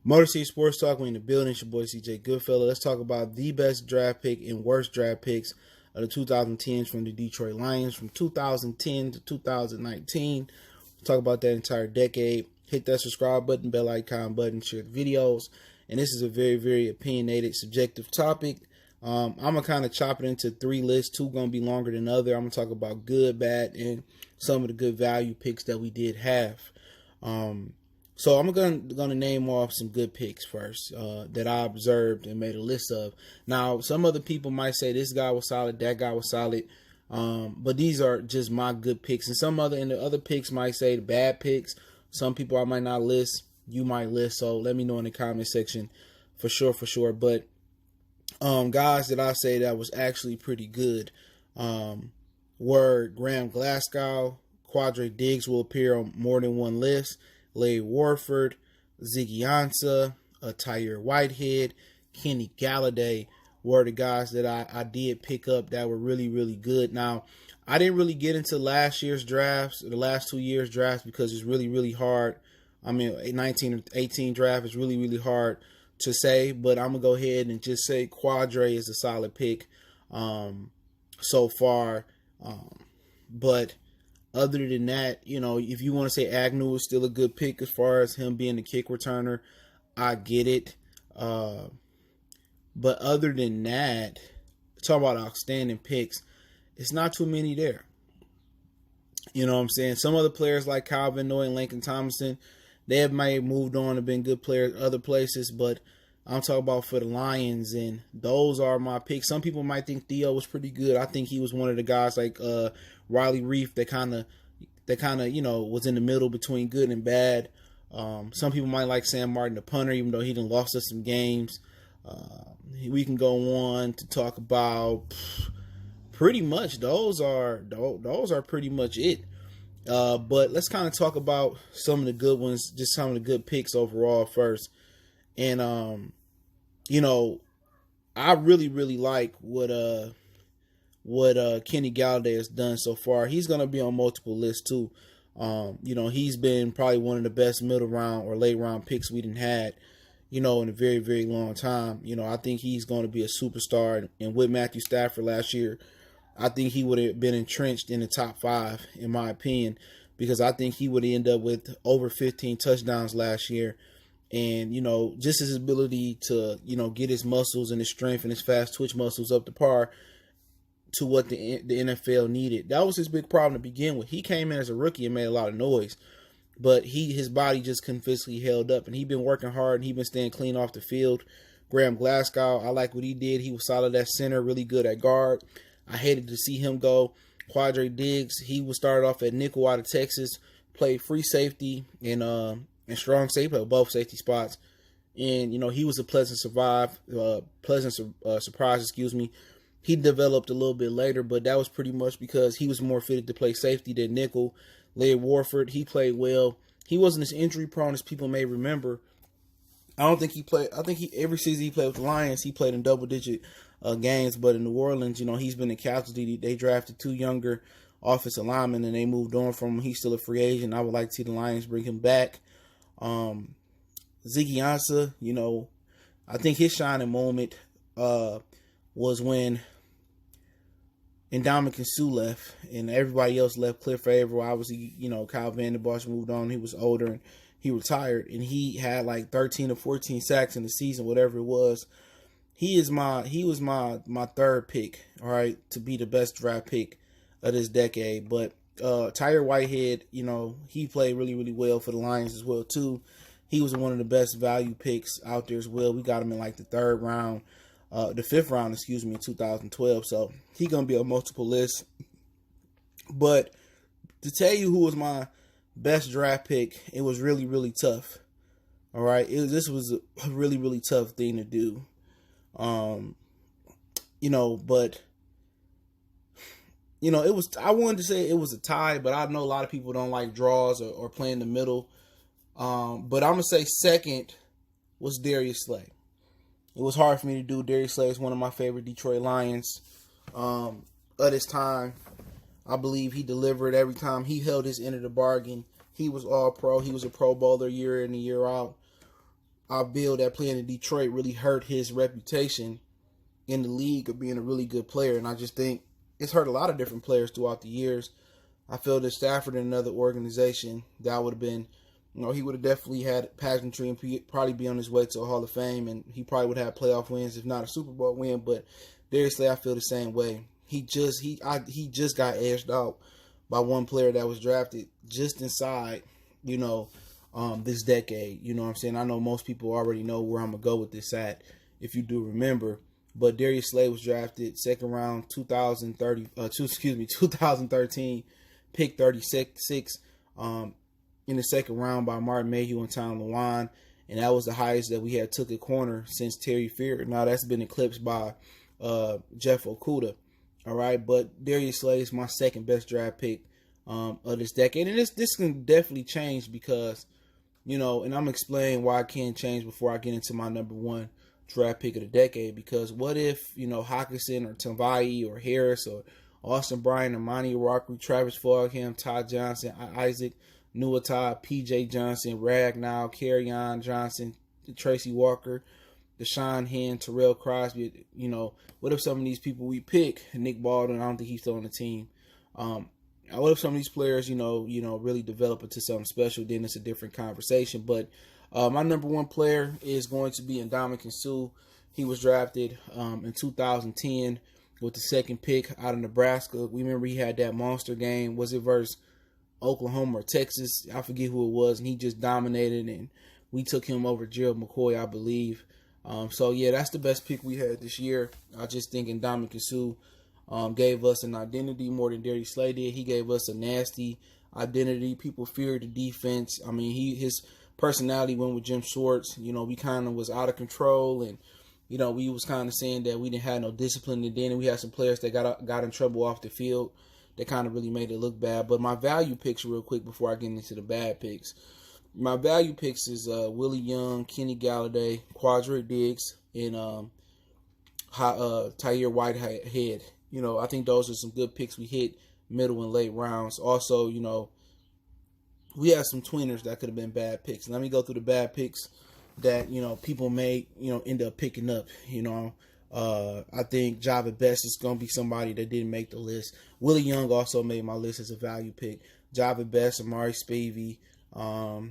Motor City Sports Talk, we in the building. It's your boy CJ Goodfellow. Let's talk about the best draft pick and worst draft picks of the 2010s from the Detroit Lions from 2010 to 2019. We'll talk about that entire decade. Hit that subscribe button, bell icon button, share the videos. And this is a very, very opinionated, subjective topic. I'm going to kind of chop it into three lists. Two going to be longer than the other. I'm going to talk about good, bad, and some of the good value picks that we did have. So I'm going to name off some good picks first that I observed and made a list of. Now, some other people might say this guy was solid, that guy was solid, but these are just my good picks. And the other picks might say the bad picks. Some people I might not list, you might list. So let me know in the comment section for sure. But guys that I say that was actually pretty good were Graham Glasgow. Quadre Diggs will appear on more than one list. Larry Warford, Ziggy Ansah, Tyre Whitehead, Kenny Galladay were the guys that I did pick up that were really, really good. Now, I didn't really get into last year's drafts, the last 2 years' drafts, because it's really, really hard. I mean, 19 or 18 draft is really, really hard to say, but I'm going to go ahead and just say Quadre is a solid pick so far. But other than that, if you want to say Agnew is still a good pick as far as him being the kick returner, I get it. But other than that, talk about outstanding picks, it's not too many there. You know what I'm saying? Some other players like Calvin Noy and Lincoln Thomason, they might have moved on and been good players other places, but I'm talking about for the Lions, and those are my picks. Some people might think Theo was pretty good. I think he was one of the guys like Riley Reef that kind of was in the middle between good and bad. Some people might like Sam Martin, the punter, even though he done lost us some games. We can go on to talk about pretty much those are pretty much it. But let's kind of talk about some of the good ones, just some of the good picks overall first. And I really, really like what Kenny Galladay has done so far. He's going to be on multiple lists too. He's been probably one of the best middle round or late round picks we didn't had, in a very, very long time. I think he's going to be a superstar. And with Matthew Stafford last year, I think he would have been entrenched in the top 5, in my opinion, because I think he would end up with over 15 touchdowns last year. And, just his ability to, get his muscles and his strength and his fast twitch muscles up to par to what the NFL needed. That was his big problem to begin with. He came in as a rookie and made a lot of noise, but his body just couldn't physically held up, and he's been working hard, and he's been staying clean off the field. Graham Glasgow, I like what he did. He was solid at center, really good at guard. I hated to see him go. Quadre Diggs, he was started off at nickel out of Texas, played free safety and strong safety, played both safety spots. And, he was a pleasant surprise, He developed a little bit later, but that was pretty much because he was more fitted to play safety than nickel. Larry Warford, he played well. He wasn't as injury prone as people may remember. I think every season he played with the Lions, he played in double digit games, but in New Orleans, he's been a casualty. They drafted 2 younger offensive linemen and they moved on from him. He's still a free agent. I would like to see the Lions bring him back. Ziggy Ansah, I think his shining moment was when Ndamukong Suh left and everybody else left. Cliff Averill, obviously, Kyle Van Bosch moved on. He was older and he retired, and he had like 13 or 14 sacks in the season, whatever it was. He was my third pick, all right, to be the best draft pick of this decade. But Tyre Whitehead, he played really, really well for the Lions as well too. He was one of the best value picks out there as well. We got him in like the 5th round, in 2012. So he's gonna be on multiple lists. But to tell you who was my best draft pick, it was really, really tough. All right, this was a really, really tough thing to do. But it was. I wanted to say it was a tie, but I know a lot of people don't like draws or play in the middle. But I'm gonna say second was Darius Slay. It was hard for me to do. Darius Slay is one of my favorite Detroit Lions of this time. I believe he delivered every time. He held his end of the bargain. He was all pro. He was a Pro Bowler year in and year out. I feel that playing in Detroit really hurt his reputation in the league of being a really good player. And I just think it's hurt a lot of different players throughout the years. I feel that Stafford in another organization, that would have been, he would have definitely had pageantry and probably be on his way to a Hall of Fame, and he probably would have playoff wins, if not a Super Bowl win. But Darius Slay, I feel the same way. He just got edged out by one player that was drafted just inside, this decade. You know what I'm saying? I know most people already know where I'm gonna go with this at, if you do remember. But Darius Slay was drafted second round, 2013, pick 36, in the second round by Martin Mayhew and Tom Lewan, and that was the highest that we had took a corner since Terry Fear. Now that's been eclipsed by Jeff Okudah. All right, but Darius Slay is my second best draft pick of this decade, and this can definitely change because, and I'm gonna explain why I can't change before I get into my number one draft pick of the decade. Because what if Hawkinson or Tavai or Harris or Austin Bryant, Amani Walker, Travis Fulgham, Todd Johnson, Isaac Nuatai, P.J. Johnson, Ragnow, Kerryon Johnson, Tracy Walker, Deshaun Hen, Terrell Crosby. What if some of these people we pick, Nick Baldwin, I don't think he's still on the team. What if some of these players, really develop into something special? Then it's a different conversation. But my number one player is going to be Ndamukong Suh. He was drafted in 2010 with the second pick out of Nebraska. We remember he had that monster game. Was it versus Oklahoma or Texas? I forget who it was. And he just dominated, and we took him over Gerald McCoy, I believe. So, yeah, that's the best pick we had this year. I just think Ndamukong Suh gave us an identity more than Darius Slay did. He gave us a nasty identity. People feared the defense. I mean, his personality went with Jim Schwartz. We kind of was out of control, and we was kind of saying that we didn't have no discipline, and then we had some players that got in trouble off the field that kind of really made it look bad. But my value picks real quick before I get into the bad picks. My value picks is Willie Young, Kenny Galladay, Quadric Diggs, and Tahir Whitehead. I think those are some good picks we hit middle and late rounds. Also, we had some tweeners that could have been bad picks. Let me go through the bad picks that, people may, end up picking up. I think Java Best is going to be somebody that didn't make the list. Willie Young also made my list as a value pick. Java Best, Amari Spivey,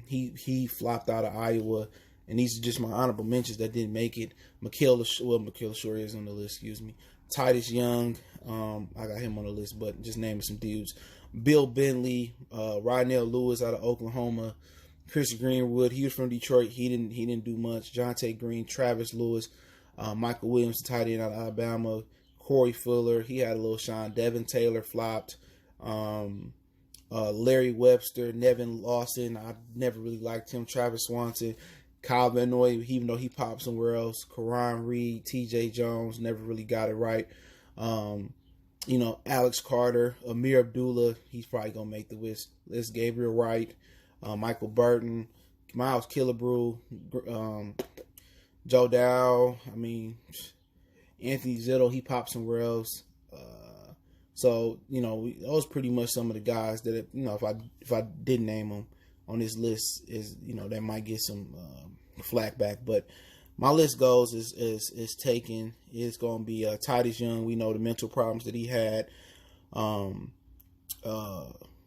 he flopped out of Iowa. And these are just my honorable mentions that didn't make it. Mikael LaShore is on the list, excuse me. Titus Young, I got him on the list, but just naming some dudes. Bill Bentley, Rydell Lewis out of Oklahoma, Chris Greenwood, he was from Detroit, he didn't do much. Jonte Green, Travis Lewis, Michael Williams, tight end out of Alabama, Corey Fuller, he had a little shine. Devin Taylor flopped. Larry Webster, Nevin Lawson, I never really liked him. Travis Swanson, Kyle Van Noy, even though he popped somewhere else. Karan Reed, T.J. Jones, never really got it right. Alex Carter, Amir Abdullah, he's probably going to make the list. Gabriel Wright, Michael Burton, Miles Killebrew, Joe Dow, Anthony Zitto, he popped somewhere else. So, those pretty much some of the guys that, if I didn't name them on this list, is, that might get some flack back. But my list goes is taken. It's going to be Titus Young. We know the mental problems that he had.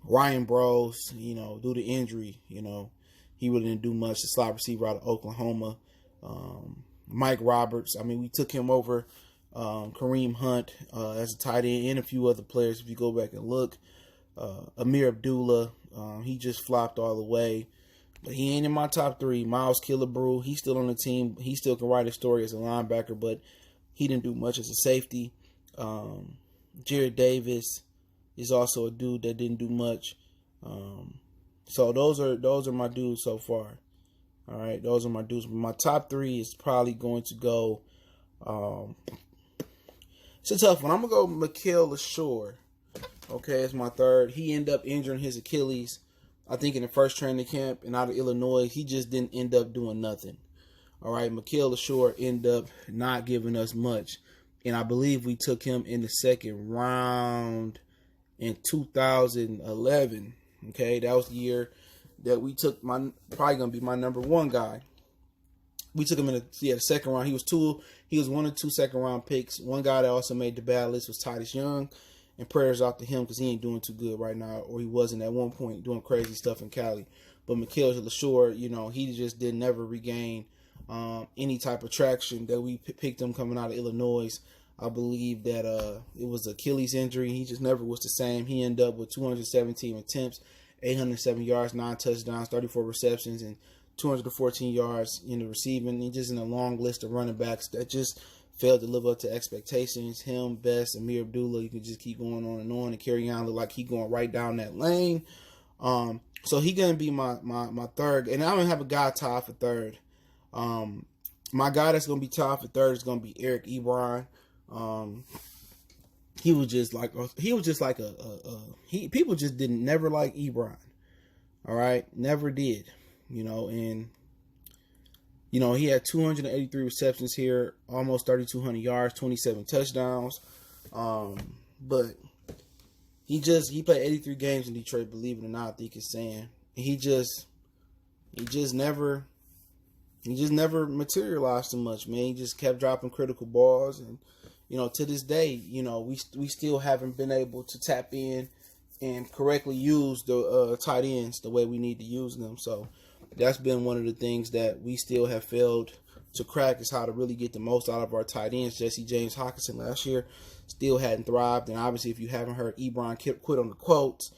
Ryan Bros, due to injury, he really didn't do much. The slot receiver out of Oklahoma. Mike Roberts, we took him over Kareem Hunt as a tight end and a few other players if you go back and look. Amir Abdullah, he just flopped all the way. But he ain't in my top three. Miles Killebrew, he's still on the team. He still can write a story as a linebacker, but he didn't do much as a safety. Jared Davis is also a dude that didn't do much. So those are my dudes so far. All right, those are my dudes. My top three is probably going to go. It's a tough one. I'm gonna go Mikael LaShore. Okay, it's my third. He ended up injuring his Achilles, I think, in the first training camp, and out of Illinois, he just didn't end up doing nothing. All right, Mikael LaShore ended up not giving us much, and I believe we took him in the second round in 2011. Okay, that was the year that we took probably gonna be my number one guy. We took him in the second round. He was one of 2 second-round picks. One guy that also made the bad list was Titus Young. And prayers out to him because he ain't doing too good right now, or he wasn't at one point doing crazy stuff in Cali. But Mikhail LaShore, he just did never regain any type of traction that we picked him coming out of Illinois. I believe that it was Achilles injury. He just never was the same. He ended up with 217 attempts, 807 yards, 9 touchdowns, 34 receptions, and 214 yards in the receiving. He's just in a long list of running backs that just failed to live up to expectations. Him, Best, Amir Abdullah, you can just keep going on and carry on. Look like he going right down that lane. So he gonna be my third, and I'm gonna have a guy tied for third. My guy that's gonna be tied for third is gonna be Eric Ebron. He was just like people just didn't never like Ebron. All right, never did. And he had 283 receptions here, almost 3,200 yards, 27 touchdowns. But he played 83 games in Detroit, believe it or not, I think it's saying. He just never materialized too much, man. He just kept dropping critical balls, and to this day, we still haven't been able to tap in and correctly use the tight ends the way we need to use them. So that's been one of the things that we still have failed to crack, is how to really get the most out of our tight ends. Jesse James Hockenson last year still hadn't thrived, and obviously if you haven't heard, Ebron quit on the quotes,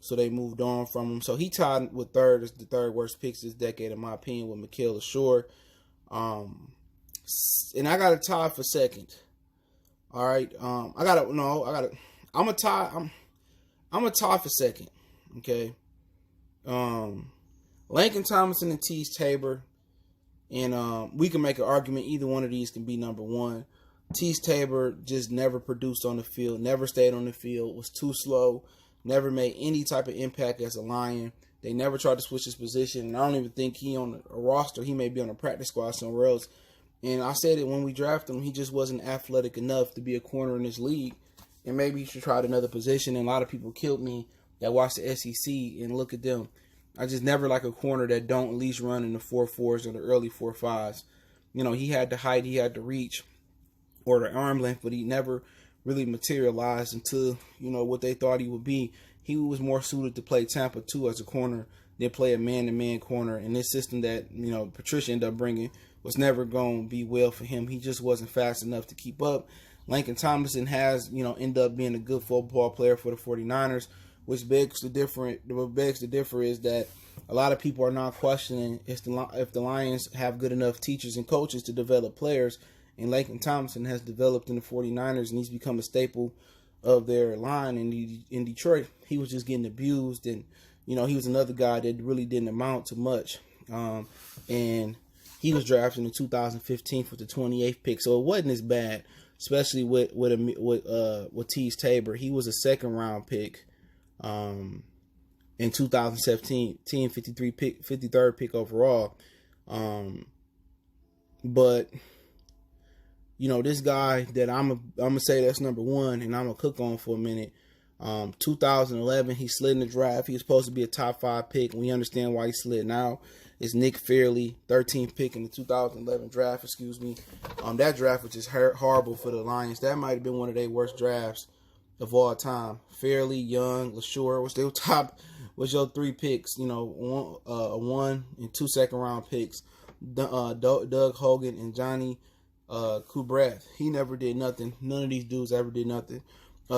so they moved on from him. So he tied with third as the third worst picks this decade, in my opinion, with Mikhail LaShore. And I got a tie for second. All right, I'm a tie for second. Okay, Lincoln Thomason and Tease Tabor, and we can make an argument either one of these can be number one. Tease Tabor just never produced on the field, never stayed on the field, was too slow, never made any type of impact as a Lion. They never tried to switch his position, and I don't even think he on a roster. He may be on a practice squad somewhere else. And I said it when we drafted him, he just wasn't athletic enough to be a corner in this league, and maybe he should try another position. And a lot of people killed me that watch the SEC and look at them. I just never like a corner that don't at least run in the 4.4s or the early 4.5s. He had the height, he had the reach, or the arm length, but he never really materialized into, what they thought he would be. He was more suited to play Tampa 2 as a corner than play a man-to-man corner. And this system that, Patricia ended up bringing was never going to be well for him. He just wasn't fast enough to keep up. Lincoln Thomason has, ended up being a good football player for the 49ers. What begs to differ is that a lot of people are not questioning if the Lions have good enough teachers and coaches to develop players. And Lincoln Thomason has developed in the 49ers, and he's become a staple of their line in Detroit. He was just getting abused, and he was another guy that really didn't amount to much. And he was drafted in 2015 with the 28th pick, so it wasn't as bad, especially with Tease Tabor. He was a second round pick. In 2017, 53rd pick overall. But this guy that I'm gonna say that's number one, and I'm gonna cook on for a minute. 2011, he slid in the draft. He was supposed to be a top 5 pick, and we understand why he slid now. It's Nick Fairley, 13th pick in the 2011 draft. That draft was just horrible for the Lions. That might have been one of their worst drafts of all time. Fairley, Young, LaShore was your 3 picks. 1 and 2 second round picks. Doug Hogan and Johnny Kubrath. He never did nothing. None of these dudes ever did nothing.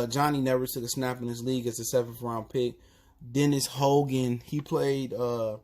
Johnny never took a snap in this league as a 7th round pick. Dennis Hogan, he played 2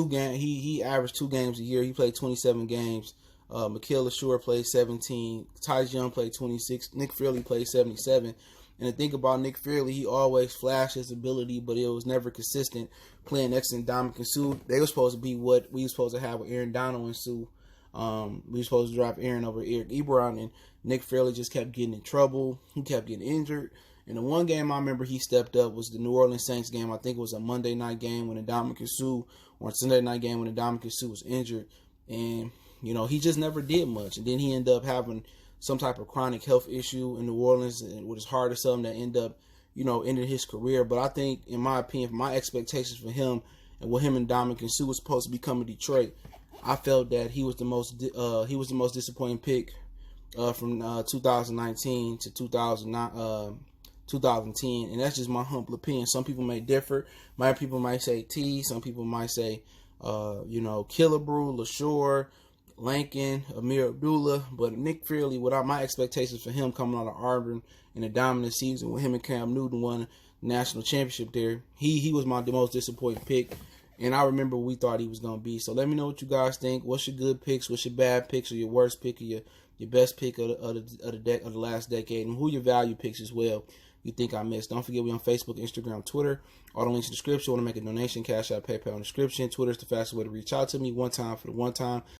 games. He averaged 2 games a year. He played 27 games. Mikhail LaShore played 17. Titus Young played 26. Nick Fairley played 77. And the thing about Nick Fairley, he always flashed his ability, but it was never consistent. Playing next to Ndamukong Suh, they were supposed to be what we were supposed to have with Aaron Donald and Sue. We were supposed to drop Aaron over Eric Ebron, and Nick Fairley just kept getting in trouble. He kept getting injured. And the one game I remember he stepped up was the New Orleans Saints game. I think it was a Monday night game when Ndamukong Suh, or a Sunday night game when Ndamukong Suh was injured. And, he just never did much. And then he ended up having some type of chronic health issue in New Orleans with his heart or something that ended up, ended his career. But I think, in my opinion, my expectations for him and what him and Ndamukong Suh was supposed to become in Detroit, I felt that he was the most disappointing pick from 2019 to 2010, and that's just my humble opinion. Some people may differ. My people might say T. Some people might say, Killebrew, LaShore, Lankin, Amir Abdullah. But Nick Fairley, without my expectations for him coming out of Auburn in a dominant season with him and Cam Newton won the national championship there, he was the most disappointing pick. And I remember we thought he was going to be. So let me know what you guys think. What's your good picks? What's your bad picks? Or your worst pick? Or your best pick of the last decade? And who your value picks as well you think I missed? Don't forget, we on Facebook, Instagram, Twitter. All the links in the description. Want to make a donation? Cash App, PayPal in the description. Twitter is the fastest way to reach out to me. One time for the one time.